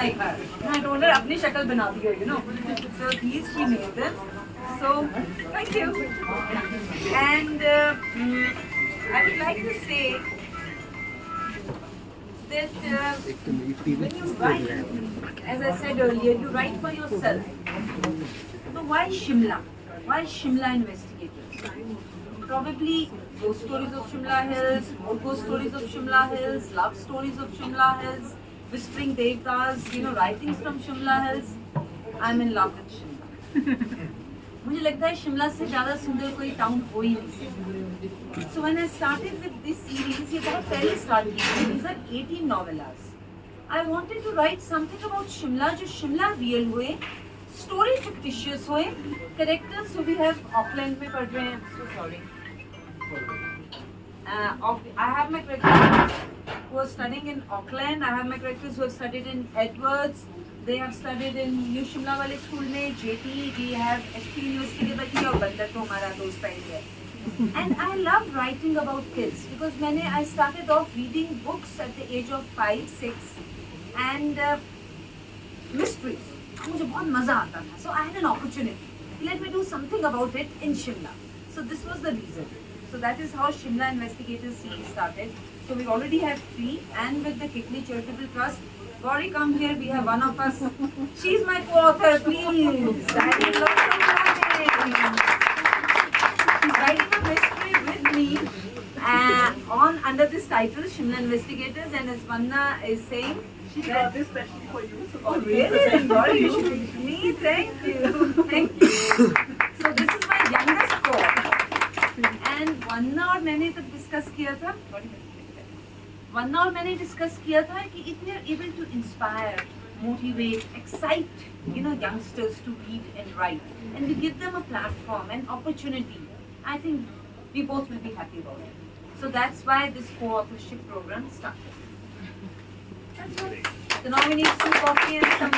like her. And I told her, apni shakal bana diyo, you know. So these she made them. So thank you. And I would like to say that when you write, as I said earlier, you write for yourself. So why Shimla? Why Shimla investigators? Probably ghost stories of Shimla Hills, more ghost stories of Shimla Hills, love stories of Shimla Hills, whispering devtas, you know, writings from Shimla Hills. I'm in love with Shimla. मुझे लगता है शिमला से ज़्यादा सुंदर कोई town हो ही नहीं सकता. So when I started with this series, ये बहुत पहले start की थी. These are 18 novellas. I wanted to write something about Shimla जो शिमला real हुए, story fictitious हुए, characters जो we have Auckland में पढ़ रहे हैं. So sorry. I have my characters who are studying in Auckland. I have my characters who have studied in Edwards. They have studied in New Shimla वाले school में, JT. We have HP University के बच्चे और बंदर तो हमारा दोस्त ही है. And I love writing about kids because I started off reading books at the age of 5, 6 and mysteries. मुझे बहुत मजा आता था. So I had an opportunity. Let me do something about it in Shimla. So this was the reason. So that is how Shimla Investigators series started. So we already have 3, and with the Keekli Charitable Trust. Gauri, come here. We have one of us. She's my co-author. Please. I need lots of clapping. She's writing a mystery with me under this title, Shimla Investigators, and as Vanna is saying, She got this specially for you. So oh really? Gauri, you should meet me. Thank you. Thank you. So this is my youngest co-author. And Vanna और मैंने तब discuss किया था. Vanna और मैंने discuss किया था कि if we are able to inspire, motivate, excite, you know, youngsters to read and write, and we give them a platform, an opportunity, I think we both will be happy about it. So that's why this co-authorship program started. That's all. So now we need some coffee and some